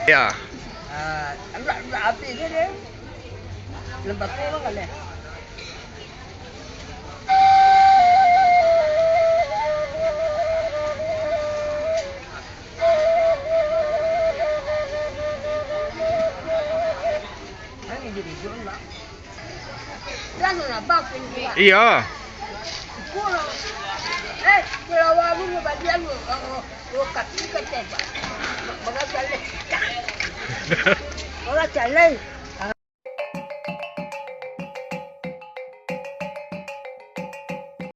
Ya. Ang api gini. Lembat ko lang kali. Ang individual ba? Lalo na ba? Iya. Kulo. Kulawa mo ba diyan mo? O kapit ka ba? Mga challenge. Mga challenge.